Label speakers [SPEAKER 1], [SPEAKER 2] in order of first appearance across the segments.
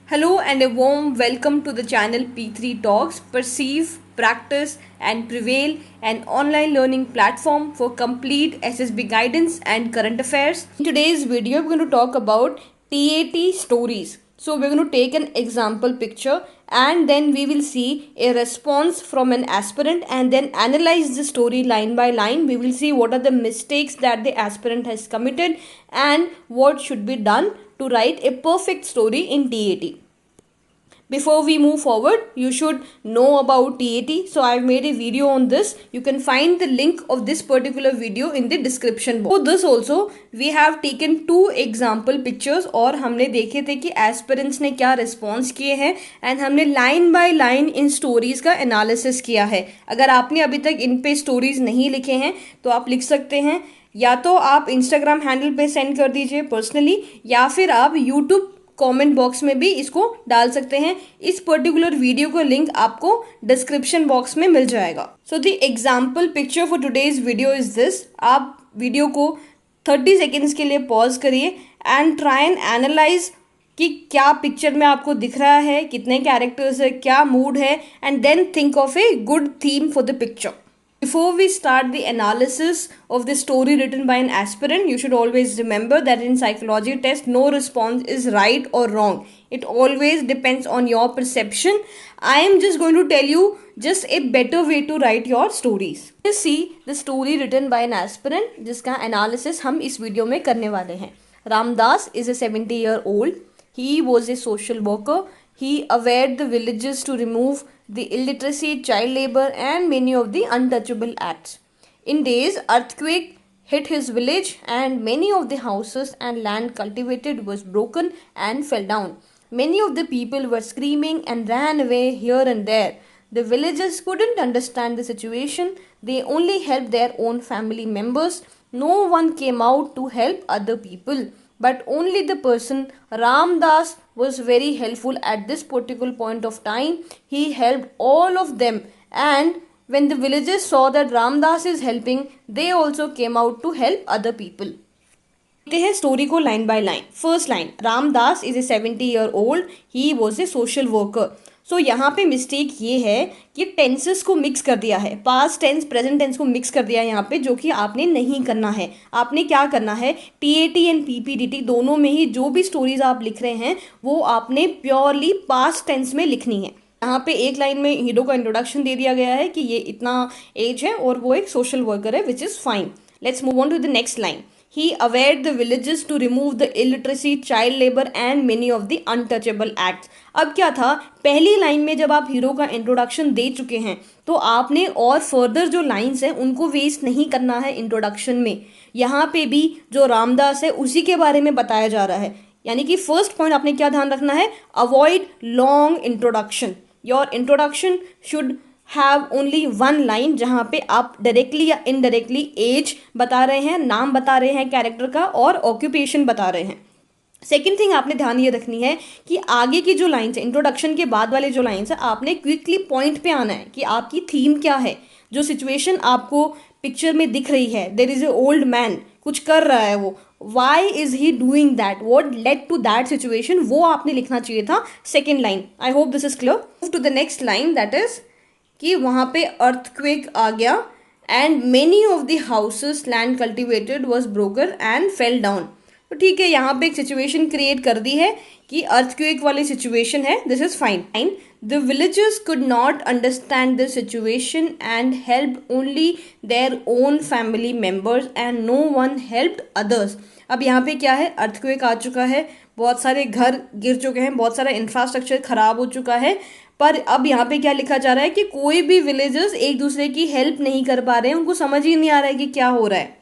[SPEAKER 1] Hello and a warm welcome to the channel P3 Talks. Perceive, practice, and prevail, an online learning platform for complete SSB guidance and current affairs. In today's video, we're going to talk about TAT stories. So, we're going to take an example picture and then we will see a response from an aspirant and then analyze the story line by line. We will see what are the mistakes that the aspirant has committed and what should be done to write a perfect story in TAT. Before we move forward, you should know about TAT. So I've made a video on this. You can find the link of this particular video in the description box. For this also, we have taken two example pictures और हमने देखे थे कि aspirants ने क्या response किए हैं and हमने line by line in stories का एनालिसिस किया है. अगर आपने अभी तक इन पे स्टोरीज नहीं लिखे हैं तो आप लिख सकते हैं, या तो आप इंस्टाग्राम हैंडल पे सेंड कर दीजिए पर्सनली, या फिर आप यूट्यूब कमेंट बॉक्स में भी इसको डाल सकते हैं. इस पर्टिकुलर वीडियो का लिंक आपको डिस्क्रिप्शन बॉक्स में मिल जाएगा. So the example picture for today's video is this. आप वीडियो को 30 सेकेंड्स के लिए पॉज करिए एंड ट्राई एंड एनालाइज कि क्या पिक्चर में आपको दिख रहा है, कितने कैरेक्टर्स है, क्या मूड है, and then think of a good theme for the picture. Before we start the analysis of the story written by an aspirant, you should always remember that in psychology test, no response is right or wrong. It always depends on your perception. I am just going to tell you just a better way to write your stories. Let's see the story written by an aspirant, जिसका analysis हम इस video में करने वाले हैं. Ramdas is a 70-year-old. He was a social worker. He awared the villages to remove the illiteracy, child labor, and many of the untouchable acts. In days, earthquake hit his village, and many of the houses and land cultivated was broken and fell down. Many of the people were screaming and ran away here and there. The villagers couldn't understand the situation. They only helped their own family members. No one came out to help other people. But only the person Ramdas was very helpful at this particular point of time. He helped all of them, and when the villagers saw that Ramdas is helping, they also came out to help other people. देखते हैं story को line by line. First line, Ramdas is a 70-year-old. He was a social worker. So यहाँ पे mistake ये है कि tenses को mix कर दिया है, पास्ट टेंस प्रेजेंट टेंस को मिक्स कर दिया है यहाँ पे, जो कि आपने नहीं करना है. आपने क्या करना है, TAT एंड PPDT दोनों में ही जो भी स्टोरीज आप लिख रहे हैं वो आपने प्योरली पास्ट टेंस में लिखनी है. यहाँ पे एक लाइन में हीरो का इंट्रोडक्शन दे दिया गया है कि ये इतना एज है और वो एक सोशल वर्कर है, which is fine. Let's move on to the next line. He awared the villages to remove the illiteracy, child labor and many of the untouchable acts. अब क्या था, पहली लाइन में जब आप हीरो का इंट्रोडक्शन दे चुके हैं तो आपने और फर्दर जो लाइंस हैं उनको वेस्ट नहीं करना है इंट्रोडक्शन में. यहाँ पे भी जो रामदास है उसी के बारे में बताया जा रहा है. यानी कि फर्स्ट पॉइंट आपने क्या ध्यान रखना है, avoid long introduction. Your introduction should have only one line जहाँ पे आप डायरेक्टली या इनडायरेक्टली एज बता रहे हैं, नाम बता रहे हैं कैरेक्टर का और ऑक्यूपेशन बता रहे हैं. सेकेंड थिंग आपने ध्यान ये रखनी है कि आगे की जो लाइन्स है, इंट्रोडक्शन के बाद वाले जो लाइन्स है, आपने क्विकली पॉइंट पे आना है कि आपकी थीम क्या है. जो सिचुएशन आपको पिक्चर में दिख रही है, there is a old man, कुछ कर रहा है वो, why is he doing that, what led to that situation, वो आपने लिखना चाहिए था second line. I hope this is clear. Move to the next line, that is कि वहाँ पे अर्थक्वेक आ गया and many of the houses land cultivated was broken and fell down. तो ठीक है, यहाँ पे एक सिचुएशन क्रिएट कर दी है कि अर्थक्वेक वाली सिचुएशन है, this is fine. The villagers could not understand the situation and help only their own family members and no one helped others. अब यहाँ पे क्या है, अर्थक्वेक आ चुका है, बहुत सारे घर गिर चुके हैं, बहुत सारा इंफ्रास्ट्रक्चर खराब हो चुका है, पर अब यहाँ पे क्या लिखा जा रहा है कि कोई भी विलेजर्स एक दूसरे की हेल्प नहीं कर पा रहे हैं, उनको समझ ही नहीं आ रहा है कि क्या हो रहा है,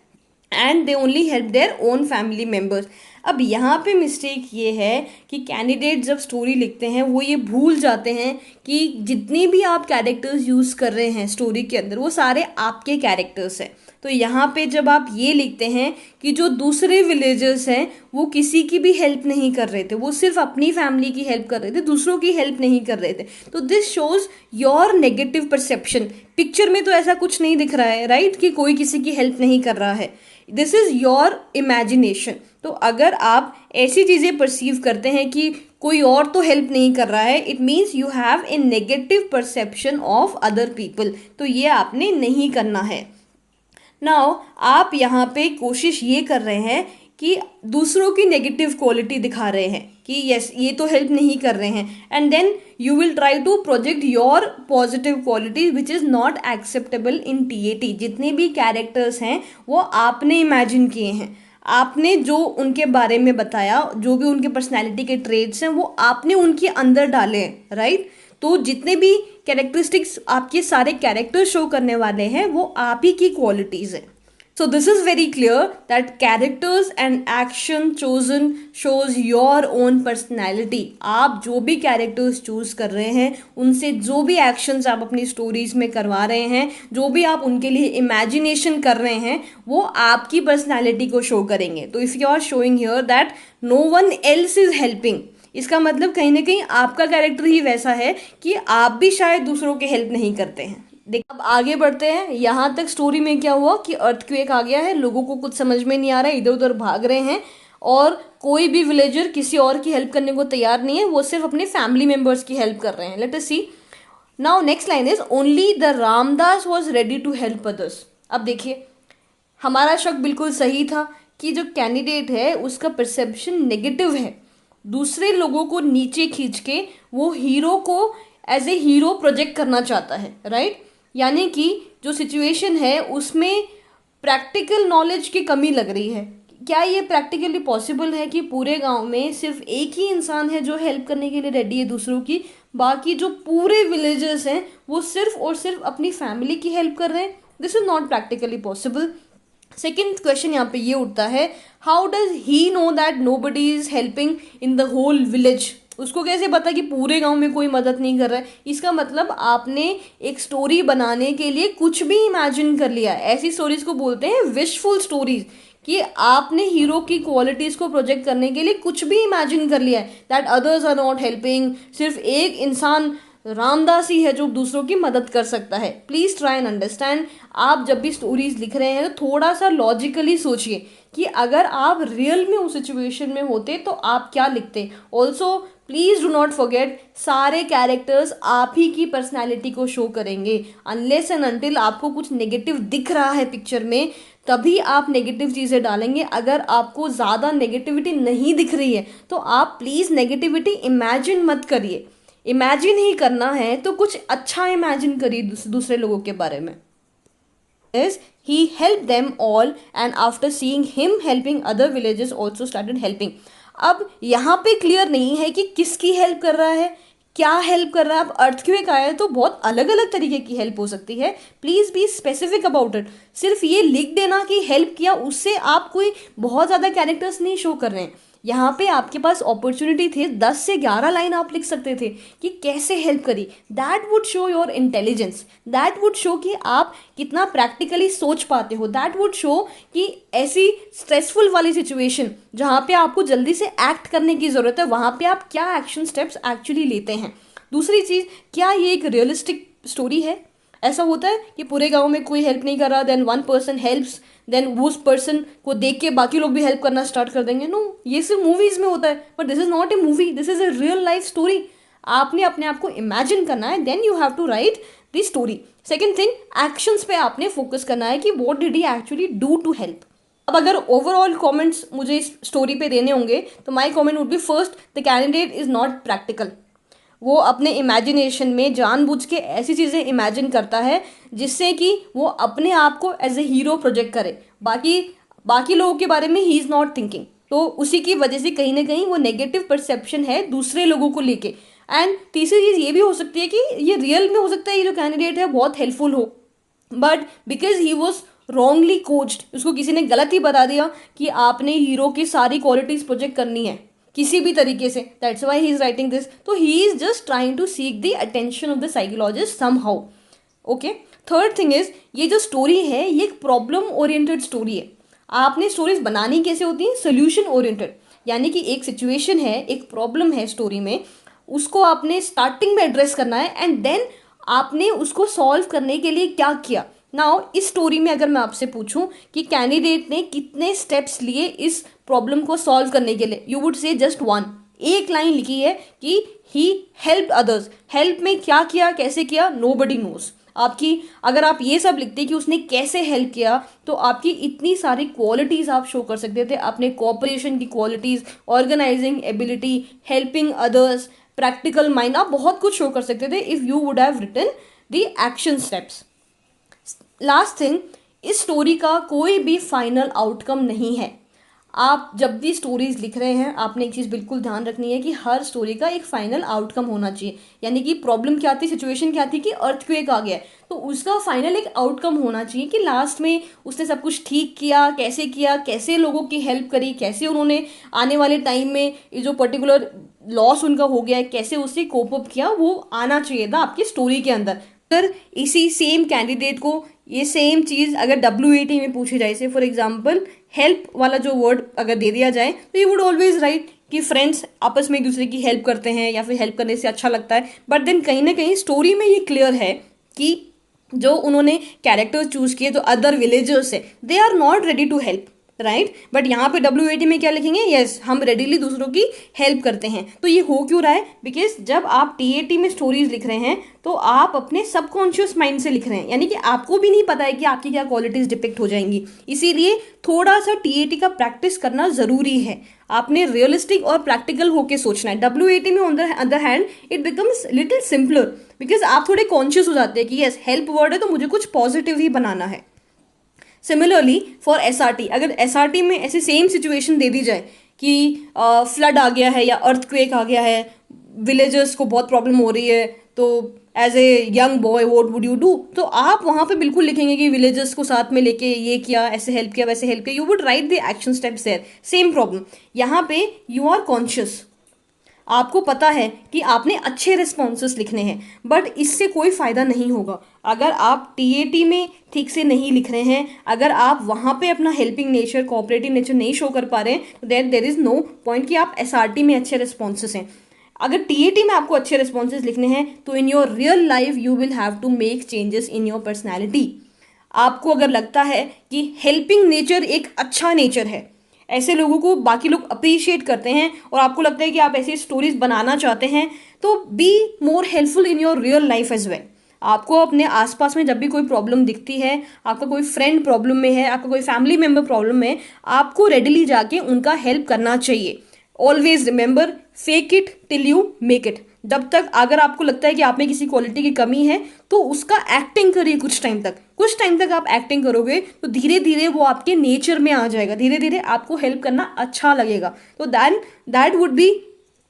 [SPEAKER 1] and they only help there own family members. अब यहाँ पे मिस्टेक ये है कि कैंडिडेट जब स्टोरी लिखते हैं वो ये भूल जाते हैं कि जितनी भी आप कैरेक्टर्स यूज़ कर रहे हैं स्टोरी के अंदर वो सारे आपके कैरेक्टर्स हैं. तो यहाँ पे जब आप ये लिखते हैं कि जो दूसरे विलेजर्स हैं वो किसी की भी हेल्प नहीं कर रहे थे, वो सिर्फ अपनी फैमिली की हेल्प कर रहे थे, दूसरों की हेल्प नहीं कर रहे थे, तो this shows your negative perception. Picture में तो ऐसा कुछ नहीं दिख रहा है, राइट, कि कोई किसी की हेल्प नहीं कर रहा है. This is your imagination. तो अगर आप ऐसी चीज़ें परसीव करते हैं कि कोई और तो हेल्प नहीं कर रहा है, it means you have a negative perception of other people. तो ये आपने नहीं करना है. नाउ आप यहाँ पे कोशिश ये कर रहे हैं कि दूसरों की नेगेटिव क्वालिटी दिखा रहे हैं कि यस ये तो हेल्प नहीं कर रहे हैं, and then you will try to project your positive quality which is not acceptable in TAT. जितने भी कैरेक्टर्स हैं वो आपने इमेजिन किए हैं, आपने जो उनके बारे में बताया, जो भी उनके पर्सनैलिटी के ट्रेड्स हैं वो आपने उनके अंदर डाले हैं, राइट. तो जितने भी कैरेक्टरिस्टिक्स आपके सारे कैरेक्टर शो करने वाले हैं वो आप ही की क्वालिटीज़ हैं. So this is very clear that characters and action chosen shows your own personality. आप जो भी characters choose कर रहे हैं, उनसे जो भी actions आप अपनी stories में करवा रहे हैं, जो भी आप उनके लिए imagination कर रहे हैं, वो आपकी personality को show करेंगे. तो if you are showing here that no one else is helping, इसका मतलब कहीं ना कहीं आपका कैरेक्टर ही वैसा है कि आप भी शायद दूसरों की हेल्प नहीं करते हैं. अब आगे बढ़ते हैं. यहाँ तक स्टोरी में क्या हुआ कि अर्थक्वेक आ गया है, लोगों को कुछ समझ में नहीं आ रहा है, इधर उधर भाग रहे हैं और कोई भी विलेजर किसी और की हेल्प करने को तैयार नहीं है, वो सिर्फ अपने फैमिली मेंबर्स की हेल्प कर रहे हैं. Let us see. Now next line is only the Ramdas was ready to help others. अब देखिए हमारा शक बिल्कुल सही था कि जो कैंडिडेट है उसका परसेप्शन नेगेटिव है, दूसरे लोगों को नीचे खींच के वो हीरो को एज ए हीरो प्रोजेक्ट करना चाहता है, राइट. यानी कि जो सिचुएशन है उसमें प्रैक्टिकल नॉलेज की कमी लग रही है. क्या ये प्रैक्टिकली पॉसिबल है कि पूरे गांव में सिर्फ एक ही इंसान है जो हेल्प करने के लिए रेडी है दूसरों की, बाकी जो पूरे विलेजर्स हैं वो सिर्फ और सिर्फ अपनी फैमिली की हेल्प कर रहे हैं? This is not practically possible. Second question यहाँ पे ये उठता है, how does he know that nobody is helping in the whole village. उसको कैसे पता कि पूरे गांव में कोई मदद नहीं कर रहा है? इसका मतलब आपने एक स्टोरी बनाने के लिए कुछ भी इमेजिन कर लिया. ऐसी स्टोरीज को बोलते हैं विशफुल स्टोरीज, कि आपने हीरो की क्वालिटीज़ को प्रोजेक्ट करने के लिए कुछ भी इमेजिन कर लिया है, that others are not helping. सिर्फ एक इंसान रामदास ही है जो दूसरों की मदद कर सकता है. Please try and understand. आप जब भी स्टोरीज लिख रहे हैं तो थोड़ा सा लॉजिकली सोचिए कि अगर आप रियल में उस सिचुएशन में होते तो आप क्या लिखते. Also please do not forget, सारे कैरेक्टर्स आप ही की पर्सनैलिटी को शो करेंगे. अनलेस एंड अनटिल आपको कुछ नेगेटिव दिख रहा है पिक्चर में, तभी आप नेगेटिव चीज़ें डालेंगे. अगर आपको ज़्यादा नेगेटिविटी नहीं दिख रही है तो आप प्लीज़ नेगेटिविटी इमेजिन मत करिए. इमेजिन ही करना है तो कुछ अच्छा इमेजिन करिए दूसरे लोगों के बारे में. He helped them all and after seeing him helping other villagers also started helping. अब यहाँ पे क्लियर नहीं है कि किसकी हेल्प कर रहा है, क्या हेल्प कर रहा है. अब अर्थक्वेक आया है तो बहुत अलग अलग तरीके की हेल्प हो सकती है. Please be specific about it. सिर्फ ये लिख देना कि हेल्प किया, उससे आप कोई बहुत ज़्यादा कैरेक्टर्स नहीं शो कर रहे हैं. यहाँ पे आपके पास अपॉर्चुनिटी थे, 10 से 11 लाइन आप लिख सकते थे कि कैसे हेल्प करी. That would show your intelligence, that would show कि आप कितना प्रैक्टिकली सोच पाते हो. दैट वुड शो कि ऐसी स्ट्रेसफुल वाली सिचुएशन जहाँ पे आपको जल्दी से एक्ट करने की ज़रूरत है, वहाँ पे आप क्या एक्शन स्टेप्स एक्चुअली लेते हैं. दूसरी चीज़, क्या ये एक रियलिस्टिक स्टोरी है? ऐसा होता है कि पूरे गांव में कोई हेल्प नहीं कर रहा, then one person helps, then उस पर्सन को देख के बाकी लोग भी हेल्प करना स्टार्ट कर देंगे. नो, ये सिर्फ मूवीज में होता है, but this is not a movie, this is a real life story. आपने अपने आप को इमेजिन करना है, then you have to write the story. Second thing, actions पे आपने फोकस करना है कि what did he actually do to help. अब अगर ओवरऑल कमेंट्स मुझे इस स्टोरी पे देने होंगे तो my comment would be, first, the candidate is not practical. वो अपने इमेजिनेशन में जानबूझ के ऐसी चीज़ें इमेजिन करता है जिससे कि वो अपने आप को एज ए हीरो प्रोजेक्ट करे. बाकी लोगों के बारे में ही इज़ नॉट थिंकिंग. तो उसी की वजह से कहीं ना कहीं वो नेगेटिव परसेप्शन है दूसरे लोगों को लेके. एंड तीसरी चीज़ ये भी हो सकती है कि ये रियल में हो सकता है ये जो कैंडिडेट है बहुत हेल्पफुल हो, but because he was wrongly coached, उसको किसी ने गलत ही बता दिया कि आपने हीरो की सारी क्वालिटीज़ प्रोजेक्ट करनी है किसी भी तरीके से. That's why he is writing this. तो he is just trying to seek the attention of the psychologist somehow. Okay. Third thing is, ये जो स्टोरी है ये एक प्रॉब्लम ओरिएंटेड स्टोरी है. आपने स्टोरीज बनानी कैसे होती है? Solution oriented. यानी कि एक सिचुएशन है, एक प्रॉब्लम है स्टोरी में, उसको आपने स्टार्टिंग में एड्रेस करना है एंड देन आपने उसको सॉल्व करने के लिए क्या किया. नाउ इस स्टोरी में अगर मैं आपसे पूछूं कि कैंडिडेट ने कितने स्टेप्स लिए इस प्रॉब्लम को सॉल्व करने के लिए, you would say just one. एक लाइन लिखी है कि ही हेल्प अदर्स। हेल्प में क्या किया, कैसे किया, नोबडी नोज। आपकी अगर आप ये सब लिखते कि उसने कैसे हेल्प किया, तो आपकी इतनी सारी क्वालिटीज आप शो कर सकते थे, अपने कोऑपरेशन की qualities, organizing ability, helping others, practical mind, आप बहुत कुछ शो कर सकते थे if you would have written the action steps. Last thing, इस स्टोरी का कोई भी फाइनल आउटकम नहीं है। आप जब भी स्टोरीज लिख रहे हैं, आपने एक चीज़ बिल्कुल ध्यान रखनी है कि हर स्टोरी का एक फाइनल आउटकम होना चाहिए। यानी कि प्रॉब्लम क्या थी, सिचुएशन क्या थी कि अर्थक्वेक आ गया है, तो उसका फाइनल एक आउटकम होना चाहिए कि लास्ट में उसने सब कुछ ठीक किया, कैसे लोगों की हेल्प करी, कैसे उन्होंने आने वाले टाइम में ये जो पर्टिकुलर लॉस उनका हो गया है, कैसे उससे कोप अप किया, वो आना चाहिए था आपकी स्टोरी के अंदर। अगर इसी सेम कैंडिडेट को ये सेम चीज़ अगर WAT में पूछी जाए, से फॉर एग्जाम्पल हेल्प वाला जो वर्ड अगर दे दिया जाए, तो यू वुड ऑलवेज राइट कि फ्रेंड्स आपस में एक दूसरे की हेल्प करते हैं या फिर हेल्प करने से अच्छा लगता है। बट देन कहीं ना कहीं स्टोरी में ये क्लियर है कि जो उन्होंने कैरेक्टर चूज किए, जो अदर विलेजर्स है, they are not ready to help, right. But यहाँ पे WAT में क्या लिखेंगे, यस हम रेडीली दूसरों की हेल्प करते हैं। तो ये हो क्यों रहा है, बिकॉज जब आप TAT में स्टोरीज लिख रहे हैं तो आप अपने सबकॉन्शियस माइंड से लिख रहे हैं, यानी कि आपको भी नहीं पता है कि आपकी क्या क्वालिटीज डिपिक्ट हो जाएंगी। इसीलिए थोड़ा सा TAT का प्रैक्टिस करना जरूरी है। आपने रियलिस्टिक और प्रैक्टिकल होके सोचना है। WAT में on the other hand it becomes little simpler, because आप थोड़े कॉन्शियस हो जाते हैं कि यस हेल्प वर्ड है तो मुझे कुछ पॉजिटिव ही बनाना है। सिमिलरली फॉर SRT, अगर SRT में ऐसी सेम सिचुएशन दे दी जाए कि फ्लड आ गया है या अर्थक्वेक आ गया है, विलेजर्स को बहुत प्रॉब्लम हो रही है, तो as a young boy what would you do, तो आप वहाँ पे बिल्कुल लिखेंगे कि विलेजर्स को साथ में लेके ये किया, ऐसे हेल्प किया, वैसे हेल्प किया। You would write the action steps there. Same problem यहाँ पे, यू आर कॉन्शियस, आपको पता है कि आपने अच्छे रिस्पॉन्सेस लिखने हैं, बट इससे कोई फ़ायदा नहीं होगा अगर आप TAT में ठीक से नहीं लिख रहे हैं। अगर आप वहाँ पे अपना हेल्पिंग नेचर, कोऑपरेटिव नेचर नहीं शो कर पा रहे हैं, तो देयर इज़ नो पॉइंट कि आप SRT में अच्छे रिस्पॉन्सेस हैं। अगर TAT में आपको अच्छे रिस्पॉन्सेस लिखने हैं, तो in your real life you will have to make changes in your personality. आपको अगर लगता है कि हेल्पिंग नेचर एक अच्छा नेचर है, ऐसे लोगों को बाकी लोग अप्रिशिएट करते हैं, और आपको लगता है कि आप ऐसी स्टोरीज बनाना चाहते हैं, तो be more helpful in your real life as well. आपको अपने आसपास में जब भी कोई प्रॉब्लम दिखती है, आपका कोई फ्रेंड प्रॉब्लम में है, आपका कोई फैमिली मेम्बर प्रॉब्लम में है, आपको रेडिली जाके उनका हेल्प करना चाहिए। Always remember, fake it till you make it. जब तक अगर आपको लगता है कि आप में किसी क्वालिटी की कमी है, तो उसका एक्टिंग करिए कुछ टाइम तक आप एक्टिंग करोगे तो धीरे धीरे वो आपके नेचर में आ जाएगा, धीरे धीरे आपको हेल्प करना अच्छा लगेगा। तो that would be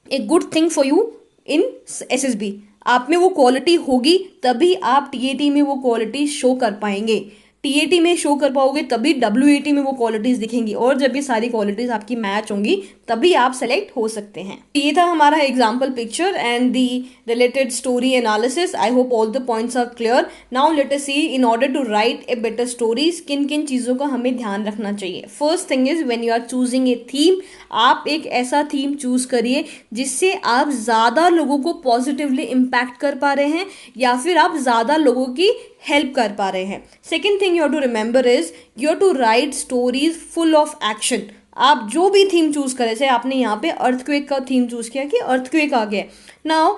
[SPEAKER 1] a good thing for you in SSB। आप में वो क्वालिटी होगी तभी आप TAT में वो क्वालिटी शो कर पाएंगे। TAT में शो कर पाओगे तभी WAT में वो क्वालिटीज दिखेंगी, और जब ये सारी क्वालिटीज आपकी मैच होंगी तभी आप सेलेक्ट हो सकते हैं। ये था हमारा example picture and the related story analysis. I hope all the points are clear. Now let us see, in order to write a better stories किन किन चीज़ों का हमें ध्यान रखना चाहिए। First thing is when you are choosing a theme, आप एक ऐसा थीम चूज करिए जिससे आप ज़्यादा लोगों को पॉजिटिवली इम्पैक्ट कर पा रहे हैं, या फिर आप ज़्यादा लोगों की हेल्प कर पा रहे हैं। Second thing you have to remember is you have to write stories full of action. आप जो भी थीम चूज करें, जैसे आपने यहाँ पे अर्थक्वेक का थीम चूज किया कि अर्थक्वेक आ गया, नाउ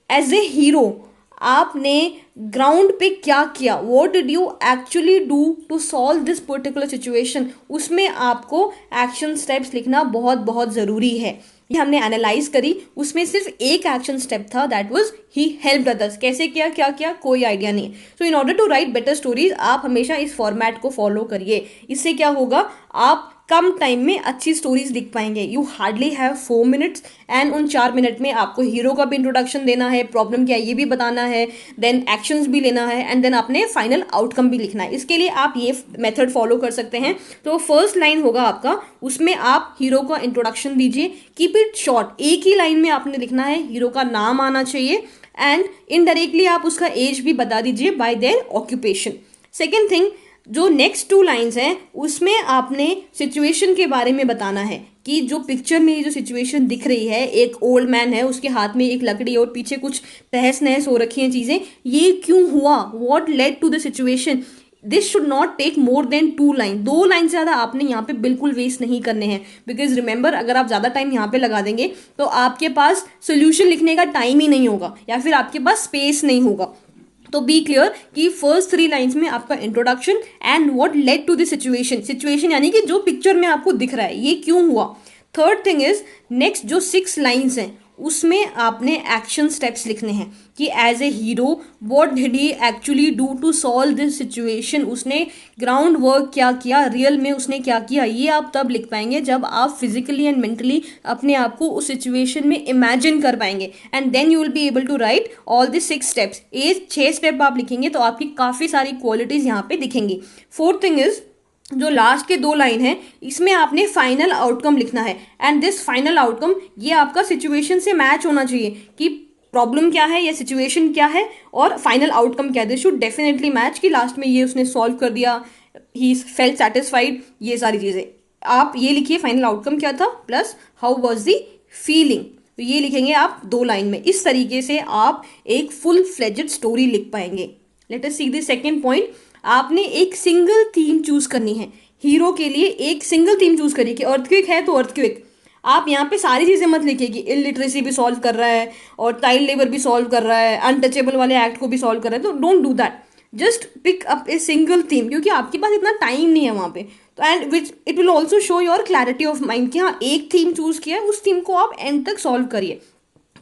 [SPEAKER 1] एज ए हीरो आपने ग्राउंड पे क्या किया, what did you actually do to solve this particular situation, उसमें आपको एक्शन स्टेप्स लिखना बहुत बहुत ज़रूरी है। ये हमने एनालाइज करी, उसमें सिर्फ एक एक्शन स्टेप था, that was he helped others. कैसे किया, क्या किया, कोई आइडिया नहीं। So in order to write better stories आप हमेशा इस फॉर्मेट को फॉलो करिए। इससे क्या होगा, आप कम टाइम में अच्छी स्टोरीज लिख पाएंगे। You hardly have 4 minutes, and उन 4 मिनट में आपको हीरो का भी इंट्रोडक्शन देना है, प्रॉब्लम क्या है ये भी बताना है, देन एक्शंस भी लेना है, एंड देन आपने फाइनल आउटकम भी लिखना है। इसके लिए आप ये मेथड फॉलो कर सकते हैं। तो फर्स्ट लाइन होगा आपका, उसमें आप हीरो का इंट्रोडक्शन दीजिए। कीप इट शॉर्ट, एक ही लाइन में आपने लिखना है, हीरो का नाम आना चाहिए, एंड इनडायरेक्टली आप उसका एज भी बता दीजिए bye there occupation. Second thing, जो नेक्स्ट 2 लाइन्स हैं उसमें आपने सिचुएशन के बारे में बताना है कि जो पिक्चर में जो सिचुएशन दिख रही है, एक ओल्ड मैन है, उसके हाथ में एक लकड़ी और पीछे कुछ तहस नहस हो रखी हैं चीज़ें, ये क्यों हुआ, what led to the situation, this should not take more than 2 line, 2 line से ज़्यादा आपने यहाँ पे बिल्कुल वेस्ट नहीं करने हैं, बिकॉज रिमेंबर अगर आप ज़्यादा टाइम यहाँ पे लगा देंगे तो आपके पास सोल्यूशन लिखने का टाइम ही नहीं होगा या फिर आपके पास स्पेस नहीं होगा। तो बी क्लियर कि फर्स्ट 3 लाइन्स में आपका introduction and what led to the situation, situation यानी कि जो पिक्चर में आपको दिख रहा है ये क्यों हुआ। थर्ड थिंग इज नेक्स्ट जो 6 लाइन्स हैं उसमें आपने एक्शन स्टेप्स लिखने हैं कि as a hero what did he actually do to solve this situation, उसने ग्राउंड वर्क क्या किया, रियल में उसने क्या किया। ये आप तब लिख पाएंगे जब आप फिजिकली एंड मेंटली अपने आप को उस सिचुएशन में इमेजिन कर पाएंगे, and then you will be able to write all the 6 steps. ये 6 स्टेप आप लिखेंगे तो आपकी काफ़ी सारी क्वालिटीज़ यहाँ पे दिखेंगी। फोर्थ थिंग इज जो लास्ट के 2 लाइन है इसमें आपने फाइनल आउटकम लिखना है, एंड दिस फाइनल आउटकम ये आपका सिचुएशन से मैच होना चाहिए कि प्रॉब्लम क्या है या सिचुएशन क्या है और फाइनल आउटकम क्या है। दिस शुड डेफिनेटली मैच कि लास्ट में ये उसने सॉल्व कर दिया, ही फेल्ट सेटिस्फाइड, ये सारी चीज़ें आप ये लिखिए। फाइनल आउटकम क्या था plus how was the feeling, तो ये लिखेंगे आप 2 लाइन में। इस तरीके से आप एक फुल फ्लेजेड स्टोरी लिख पाएंगे। Late us see the second point. आपने एक सिंगल थीम चूज करनी है हीरो के लिए, एक सिंगल थीम चूज करिए कि अर्थक्वेक है तो अर्थक्वेक। आप यहाँ पे सारी चीज़ें मत लिखिए कि इलिटरेसी भी सॉल्व कर रहा है और चाइल्ड लेबर भी सॉल्व कर रहा है, अनटचेबल वाले एक्ट को भी सॉल्व कर रहा है, तो don't do that. Just pick up a single theme, क्योंकि आपके पास इतना टाइम नहीं है वहाँ पे, तो and which it will also show your clarity of mind कि हाँ एक थीम चूज किया है, उस थीम को आप एंड तक सॉल्व करिए।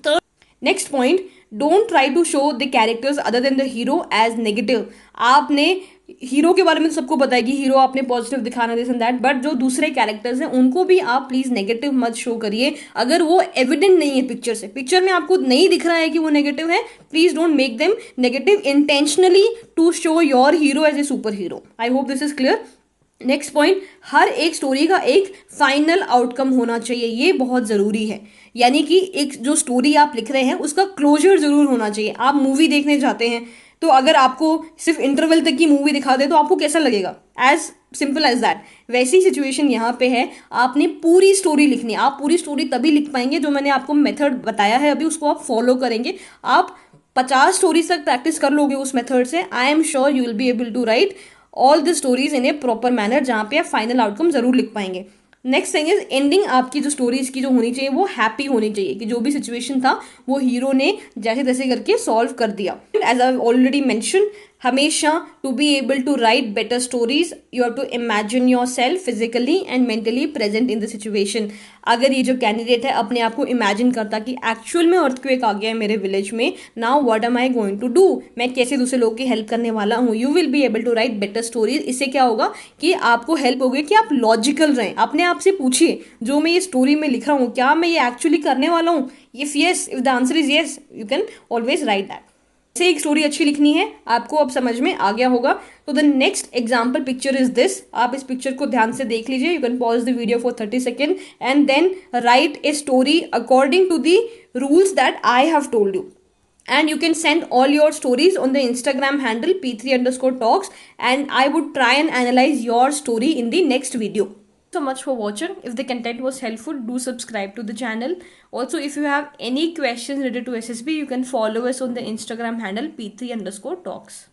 [SPEAKER 1] तो next point, don't try to show the characters other than the hero as negative. आपने हीरो के बारे में तो सबको पता है कि हीरो आपने पॉजिटिव दिखाना दिस एंड दैट, बट जो दूसरे कैरेक्टर्स हैं उनको भी आप प्लीज नेगेटिव मत शो करिए अगर वो एविडेंट नहीं है पिक्चर से। पिक्चर में आपको नहीं दिख रहा है कि वो नेगेटिव है, please don't make them negative intentionally to show your hero as a super hero. I hope this is clear. Next point, हर एक स्टोरी का एक फाइनल आउटकम होना चाहिए, ये बहुत ज़रूरी है। यानी कि एक जो स्टोरी आप लिख रहे हैं उसका क्लोजर ज़रूर होना चाहिए। आप मूवी देखने जाते हैं तो अगर आपको सिर्फ इंटरवल तक की मूवी दिखा दे तो आपको कैसा लगेगा, एज सिंपल एज दैट। वैसी सिचुएशन यहाँ पे है, आपने पूरी स्टोरी लिखनी है। आप पूरी स्टोरी तभी लिख पाएंगे, जो मैंने आपको मेथड बताया है अभी उसको आप फॉलो करेंगे। आप 50 स्टोरीज तक प्रैक्टिस कर लोगे उस मेथड से, I am sure you will be able to write all the stories in a proper manner, जहाँ पे आप फाइनल आउटकम जरूर लिख पाएंगे। नेक्स्ट थिंग इज एंडिंग आपकी जो स्टोरीज की जो होनी चाहिए वो हैप्पी होनी चाहिए कि जो भी सिचुएशन था वो हीरो ने जैसे तैसे करके सॉल्व कर दिया। एज आई ऑलरेडी मेंशन, हमेशा to be able to write better stories you have to imagine yourself physically and mentally present in the situation. अगर ये जो कैंडिडेट है अपने आप को इमेजिन करता कि एक्चुअल में अर्थक्वेक आ गया है मेरे विलेज में, now what am I going to do, मैं कैसे दूसरे लोगों की हेल्प करने वाला हूँ, you will be able to write better stories. इससे क्या होगा कि आपको हेल्प होगी कि आप लॉजिकल रहें। अपने आप से पूछिए जो मैं ये स्टोरी में लिख रहा हूँ क्या मैं ये एक्चुअली करने वाला हूँ। If yes, if the answer is yes, you can always right that. से एक स्टोरी अच्छी लिखनी है, आपको अब समझ में आ गया होगा। तो the next example picture is this. आप इस पिक्चर को ध्यान से देख लीजिए। You can pause the video for 30 second and then write a story according to the rules that I have told you. And you can send all your stories on the Instagram handle p3_talks, and I would try and analyze your story in the next video. So much for watching. If the content was helpful, do subscribe to the channel. Also, if you have any questions related to SSB, you can follow us on the Instagram handle p3_talks.